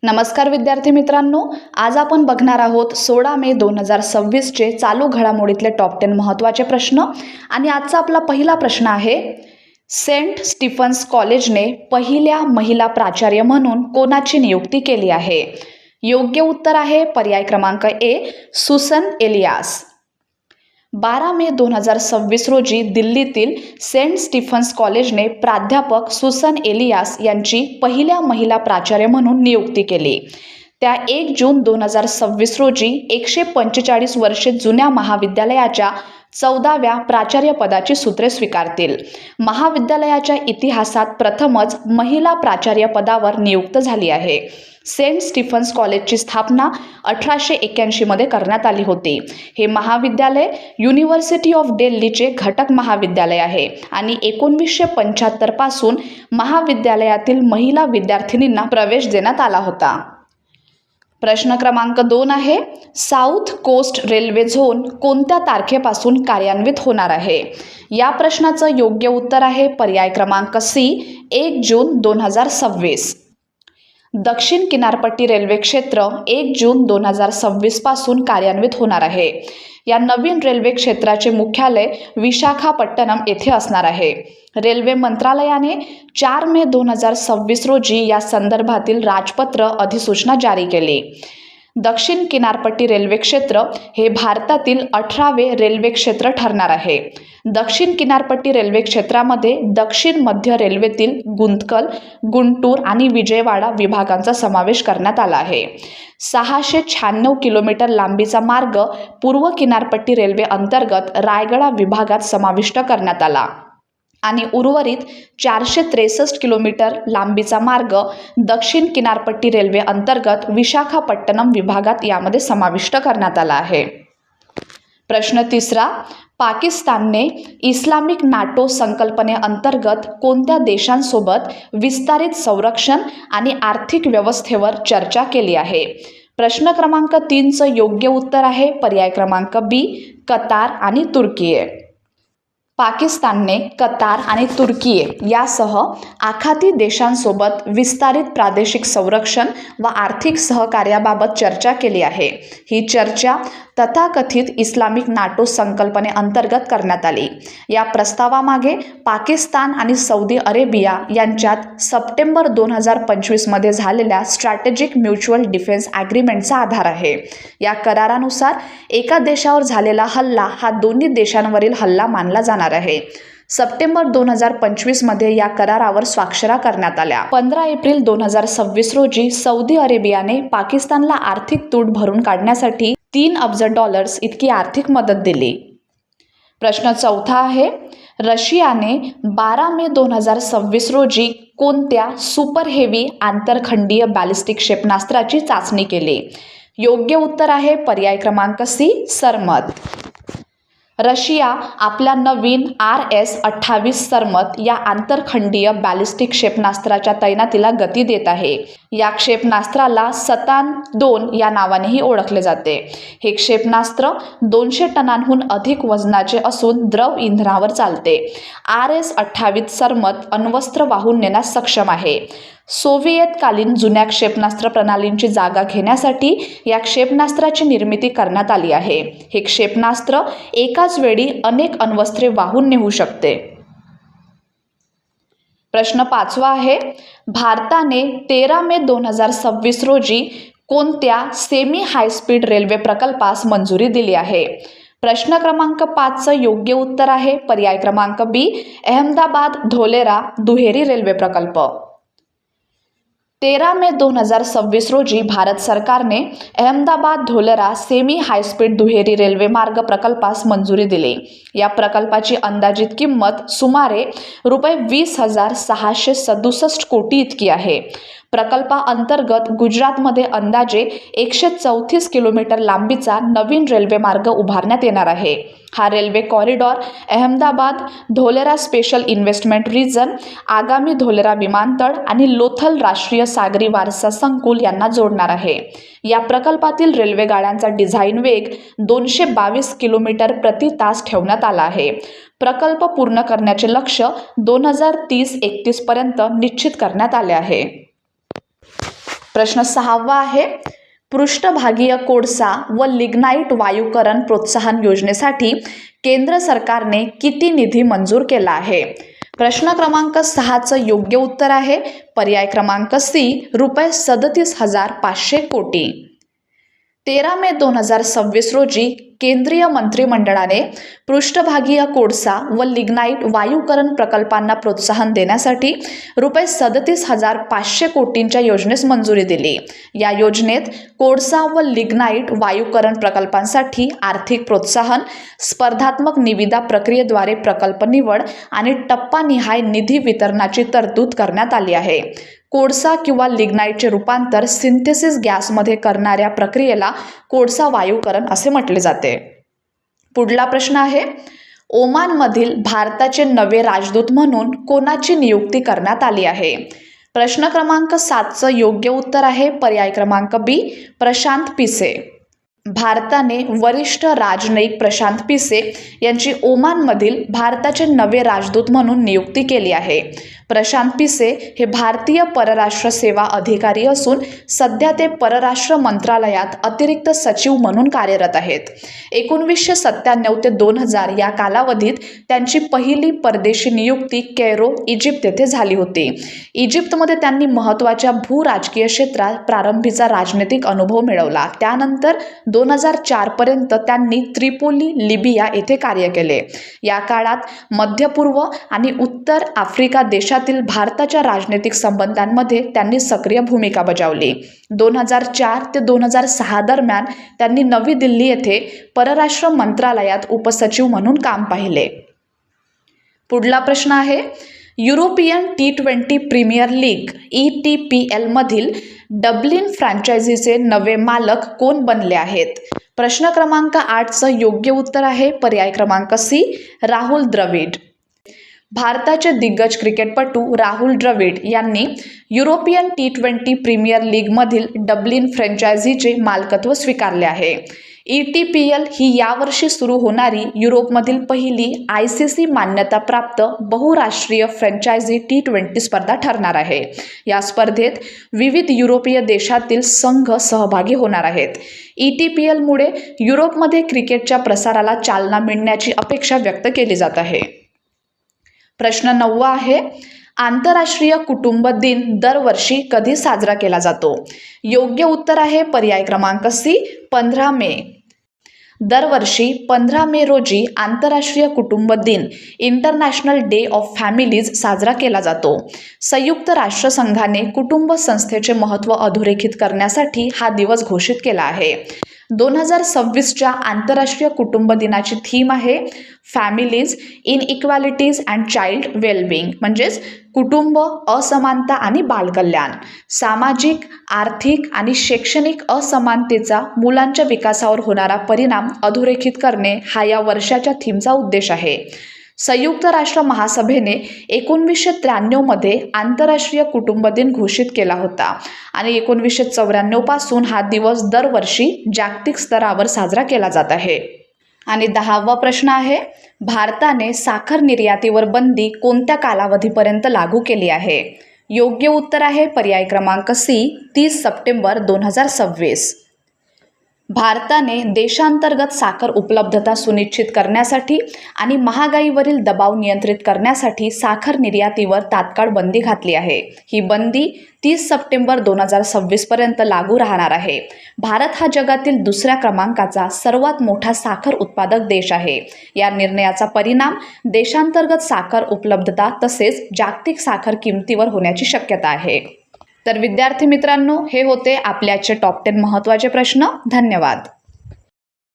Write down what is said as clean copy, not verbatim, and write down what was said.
नमस्कार विद्यार्थी मित्रांनो, आज आपण बघणार आहोत 16 मे 2026 चे चालू घडामोडीतले टॉप 10 महत्त्वाचे प्रश्न। आणि आजचा आपला पहिला प्रश्न आहे, सेंट स्टीफन्स कॉलेजने पहिल्या महिला प्राचार्य म्हणून कोणाची नियुक्ती केली आहे? योग्य उत्तर आहे पर्याय क्रमांक ए, सुसन एलियास। 12 मे 2026 रोजी दिल्लीतील सेंट स्टीफन्स कॉलेजने प्राध्यापक सुसन एलियास यांची पहिल्या महिला प्राचार्य म्हणून नियुक्ती केली। त्या 1 जून 2026 रोजी 145 वर्षे जुन्या महाविद्यालयाच्या 14व्या प्राचार्य पदाची सूत्रे स्वीकारतील। महाविद्यालयाच्या इतिहासात प्रथमच महिला प्राचार्य पदावर नियुक्त झाली आहे। सेंट स्टीफन्स कॉलेजची स्थापना 1881 मध्ये करण्यात आली होती। हे महाविद्यालय युनिव्हर्सिटी ऑफ दिल्लीचे घटक महाविद्यालय आहे आणि 1975 पासून महाविद्यालयातील महिला विद्यार्थिनींना प्रवेश देण्यात आला होता। प्रश्न क्रमांक 2 आहे, साऊथ कोस्ट रेल्वे झोन कोणत्या तारखेपासून कार्यान्वित होणार आहे? या प्रश्नाचं योग्य उत्तर आहे पर्याय क्रमांक सी, 1 जून 2026। दक्षिण किनारपट्टी रेल्वे क्षेत्र 1 जून 2026 पासून कार्यान्वित होणार आहे। या नवीन रेल्वे क्षेत्राचे मुख्यालय विशाखापट्टणम येथे असणार आहे। रेल्वे मंत्रालयाने 4 मे 2026 रोजी या संदर्भातील राजपत्र अधिसूचना जारी केली। दक्षिण किनारपट्टी रेल्वे क्षेत्र हे भारतातील 18वे रेल्वे क्षेत्र ठरणार आहे। दक्षिण किनारपट्टी रेल्वे क्षेत्रामध्ये दक्षिण मध्य रेल्वेतील गुंतकल, गुंटूर आणि विजयवाडा विभागांचा समावेश करण्यात आला आहे। 696 किलोमीटर लांबीचा मार्ग पूर्व किनारपट्टी रेल्वे अंतर्गत रायगडा विभागात समाविष्ट करण्यात आला आणि उर्वरित 463 किलोमीटर लांबीचा मार्ग दक्षिण किनारपट्टी रेल्वे अंतर्गत विशाखापट्टणम विभागात यामध्ये समाविष्ट करण्यात आला आहे। प्रश्न तिसरा, पाकिस्तानने इस्लामिक नाटो संकल्पनेअंतर्गत कोणत्या देशांसोबत विस्तारित संरक्षण आणि आर्थिक व्यवस्थेवर चर्चा केली आहे? प्रश्न क्रमांक 3चं योग्य उत्तर आहे पर्याय क्रमांक बी, कतार आणि तुर्कीये। पाकिस्तानने कतार आणि तुर्कीये यासह आखाती देशांसोबत विस्तारित प्रादेशिक संरक्षण व आर्थिक सहकार्याबाबत चर्चा केली आहे। ही चर्चा तथाकथित इस्लामिक नाटो संकल्पनेअंतर्गत करण्यात आली। या प्रस्तावामागे पाकिस्तान आणि सौदी अरेबिया यांच्यात सप्टेंबर 2025 मध्ये झालेल्या स्ट्रॅटेजिक म्युच्युअल डिफेन्स ॲग्रीमेंटचा आधार आहे। या करारानुसार एका देशावर झालेला हल्ला हा दोन्ही देशांवरील हल्ला मानला जाणार आहे। सप्टेंबर 2025 मध्ये या करारावर स्वाक्षऱ्या करण्यात आल्या। 15 एप्रिल 2026 रोजी सौदी अरेबियाने पाकिस्तानला आर्थिक तूट भरून काढण्यासाठी $3 अब्ज इतकी आर्थिक मदत दिली। प्रश्न चौथा आहे, रशियाने 12 मे 2026 रोजी कोणत्या सुपर हेवी आंतरखंडीय बॅलिस्टिक क्षेपणास्त्राची चाचणी केली? योग्य उत्तर आहे पर्याय क्रमांक सी, सरमत। रशिया आपल्या नवीन RS-28 सरमत या आंतरखंडीय बॅलिस्टिक क्षेपणास्त्राच्या तैनातीला गती देत आहे। या क्षेपणास्त्राला सतान-2 या नावानेही ओळखले जाते। हे क्षेपणास्त्र 200 टनांहून अधिक वजनाचे असून द्रव इंधनावर चालते। RS-28 सरमत अण्वस्त्र वाहून नेण्यास सक्षम आहे। सोव्हिएतकालीन जुन्या क्षेपणास्त्र प्रणालींची जागा घेण्यासाठी या क्षेपणास्त्राची निर्मिती करण्यात आली आहे। हे क्षेपणास्त्र एकाच वेळी अनेक अण्वस्त्रे वाहून नेऊ शकते। प्रश्न 5वा आहे, भारताने 13 मे 2026 रोजी कोणत्या सेमी हायस्पीड रेल्वे प्रकल्पास मंजुरी दिली आहे? प्रश्न क्रमांक 5चं योग्य उत्तर आहे पर्याय क्रमांक बी, अहमदाबाद धोलेरा दुहेरी रेल्वे प्रकल्प। 13 मे 2026 रोजी भारत सरकारने अहमदाबाद धोलेरा सेमी हायस्पीड दुहेरी रेल्वे मार्ग प्रकल्पास मंजुरी दिली। या प्रकल्पाची अंदाजित किंमत सुमारे ₹20,667 कोटी इतकी आहे। प्रकल्पाअंतर्गत गुजरातमध्ये अंदाजे 134 किलोमीटर लांबीचा नवीन रेल्वे मार्ग उभारण्यात येणार आहे। हा railway corridor Ahmedabad Dholera special investment region, आगामी धोलेरा विमानतळ आणि लोथल राष्ट्रीय सागरी वारसा संकुल यांना जोडणार आहे। या प्रकल्पातील रेल्वे गाड्यांचा डिझाईन वेग 222 किलोमीटर प्रति तास ठेवण्यात आला आहे। प्रकल्प पूर्ण करण्याचे लक्ष्य 2030-31 पर्यंत निश्चित करण्यात आले आहे। प्रश्न 6वा आहे, पृष्ठभागीय कोळसा व लिग्नाईट वायूकरण प्रोत्साहन योजनेसाठी केंद्र सरकारने किती निधी मंजूर केला आहे? प्रश्न क्रमांक 6चं योग्य उत्तर आहे पर्याय क्रमांक सी, रुपये 37,500 कोटी. 13 मे 2026 रोजी केंद्रीय मंत्रिमंडळाने पृष्ठभागीय कोळसा व लिग्नाईट वायूकरण प्रकल्पांना प्रोत्साहन देण्यासाठी रुपये 37,500 कोटींच्या योजनेस मंजुरी दिली. या योजनेत कोळसा व लिग्नाईट वायूकरण प्रकल्पांसाठी आर्थिक प्रोत्साहन, स्पर्धात्मक निविदा प्रक्रियेद्वारे प्रकल्प निवड आणि टप्पानिहाय निधी वितरणाची तरतूद करण्यात आली आहे. कोळसा किंवा लिग्नाईटचे रूपांतर सिंथेसिस गॅसमध्ये करणाऱ्या प्रक्रियेला कोळसा वायूकरण असे म्हटले जाते. पुढला प्रश्न आहे, ओमानमधील भारताचे नवे राजदूत म्हणून कोणाची नियुक्ती करण्यात आली आहे? प्रश्न क्रमांक 7चं योग्य उत्तर आहे पर्याय क्रमांक बी, प्रशांत पिसे. भारताने वरिष्ठ राजनयिक प्रशांत पिसे यांची ओमानमधील भारताचे नवे राजदूत म्हणून नियुक्ती केली आहे. प्रशांत पिसे हे भारतीय परराष्ट्र सेवा अधिकारी असून सध्या ते परराष्ट्र मंत्रालयात अतिरिक्त सचिव म्हणून कार्यरत आहेत. 1997 ते 2000 या कालावधीत त्यांची पहिली परदेशी नियुक्ती कैरो, इजिप्त येथे झाली होती. इजिप्तमध्ये त्यांनी महत्त्वाच्या भूराजकीय क्षेत्रात प्रारंभीचा राजनैतिक अनुभव मिळवला. त्यानंतर 2004 पर्यंत त्यांनी त्रिपोली, लिबिया येथे कार्य केले. या काळात मध्य पूर्व आणि उत्तर आफ्रिका देशातील भारताच्या राजनैतिक संबंधांमध्ये त्यांनी सक्रिय भूमिका बजावली. 2004 ते 2006 दरम्यान त्यांनी नवी दिल्ली येथे परराष्ट्र मंत्रालयात उपसचिव म्हणून काम पाहिले. पुढला प्रश्न आहे, European T20 premier league ETPL मधील डब्लिन फ्रँचायझीचे नवे मालक कोण बनले आहेत? प्रश्न क्रमांक 8चं योग्य उत्तर आहे पर्याय क्रमांक सी, राहुल द्रविड. भारताचे दिग्गज क्रिकेटपटू राहुल द्रविड यांनी युरोपियन T20 प्रीमियर लीगमधील डब्लिन फ्रँचायझीचे मालकत्व स्वीकारले आहे. ETPL ही यावर्षी सुरू होणारी युरोपमधील पहिली ICC मान्यताप्राप्त बहुराष्ट्रीय फ्रँचायझी T20 स्पर्धा ठरणार आहे. या स्पर्धेत विविध युरोपीय देशातील संघ सहभागी होणार आहेत. ETPLमुळे युरोपमध्ये क्रिकेटच्या प्रसाराला चालना मिळण्याची अपेक्षा व्यक्त केली जात आहे. प्रश्न 9 आहे, आंतरराष्ट्रीय कुटुंब दिन दरवर्षी कधी साजरा केला जातो? योग्य उत्तर आहे पर्याय क्रमांक सी, 15 मे. दरवर्षी 15 मे रोजी आंतरराष्ट्रीय कुटुंब दिन इंटरनॅशनल डे ऑफ फॅमिलीज साजरा केला जातो. संयुक्त राष्ट्रसंघाने कुटुंब संस्थेचे महत्त्व अधोरेखित करण्यासाठी हा दिवस घोषित केला आहे. 2026च्या आंतरराष्ट्रीय कुटुंब दिनाची थीम आहे फॅमिलीज, इनइक्वॅलिटीज अँड चाइल्ड वेलबिंग, म्हणजेच कुटुंब, असमानता आणि बालकल्याण. सामाजिक, आर्थिक आणि शैक्षणिक असमानतेचा मुलांच्या विकासावर होणारा परिणाम अधोरेखित करणे हा या वर्षाच्या थीमचा उद्देश आहे. संयुक्त राष्ट्र महासभेने 1993 मध्ये आंतरराष्ट्रीय कुटुंब दिन घोषित केला होता आणि 1994 पासून हा दिवस दरवर्षी जागतिक स्तरावर साजरा केला जात आहे. आणि 10वा प्रश्न आहे, भारताने साखर निर्यातीवर बंदी कोणत्या कालावधीपर्यंत लागू केली आहे? योग्य उत्तर आहे पर्याय क्रमांक सी, 30 सप्टेंबर 2026. भारताने देशांतर्गत साखर उपलब्धता सुनिश्चित करण्यासाठी आणि महागाईवरील दबाव नियंत्रित करण्यासाठी साखर निर्यातीवर तात्काळ बंदी घातली आहे. ही बंदी 30 सप्टेंबर 2026 पर्यंत लागू राहणार आहे. भारत हा जगातील दुसऱ्या क्रमांकाचा सर्वात मोठा साखर उत्पादक देश आहे. या निर्णयाचा परिणाम देशांतर्गत साखर उपलब्धता तसेच जागतिक साखर किमतीवर होण्याची शक्यता आहे. तर विद्यार्थी मित्रांनो, हे होते आपल्याचे टॉप 10 महत्त्वाचे प्रश्न. धन्यवाद.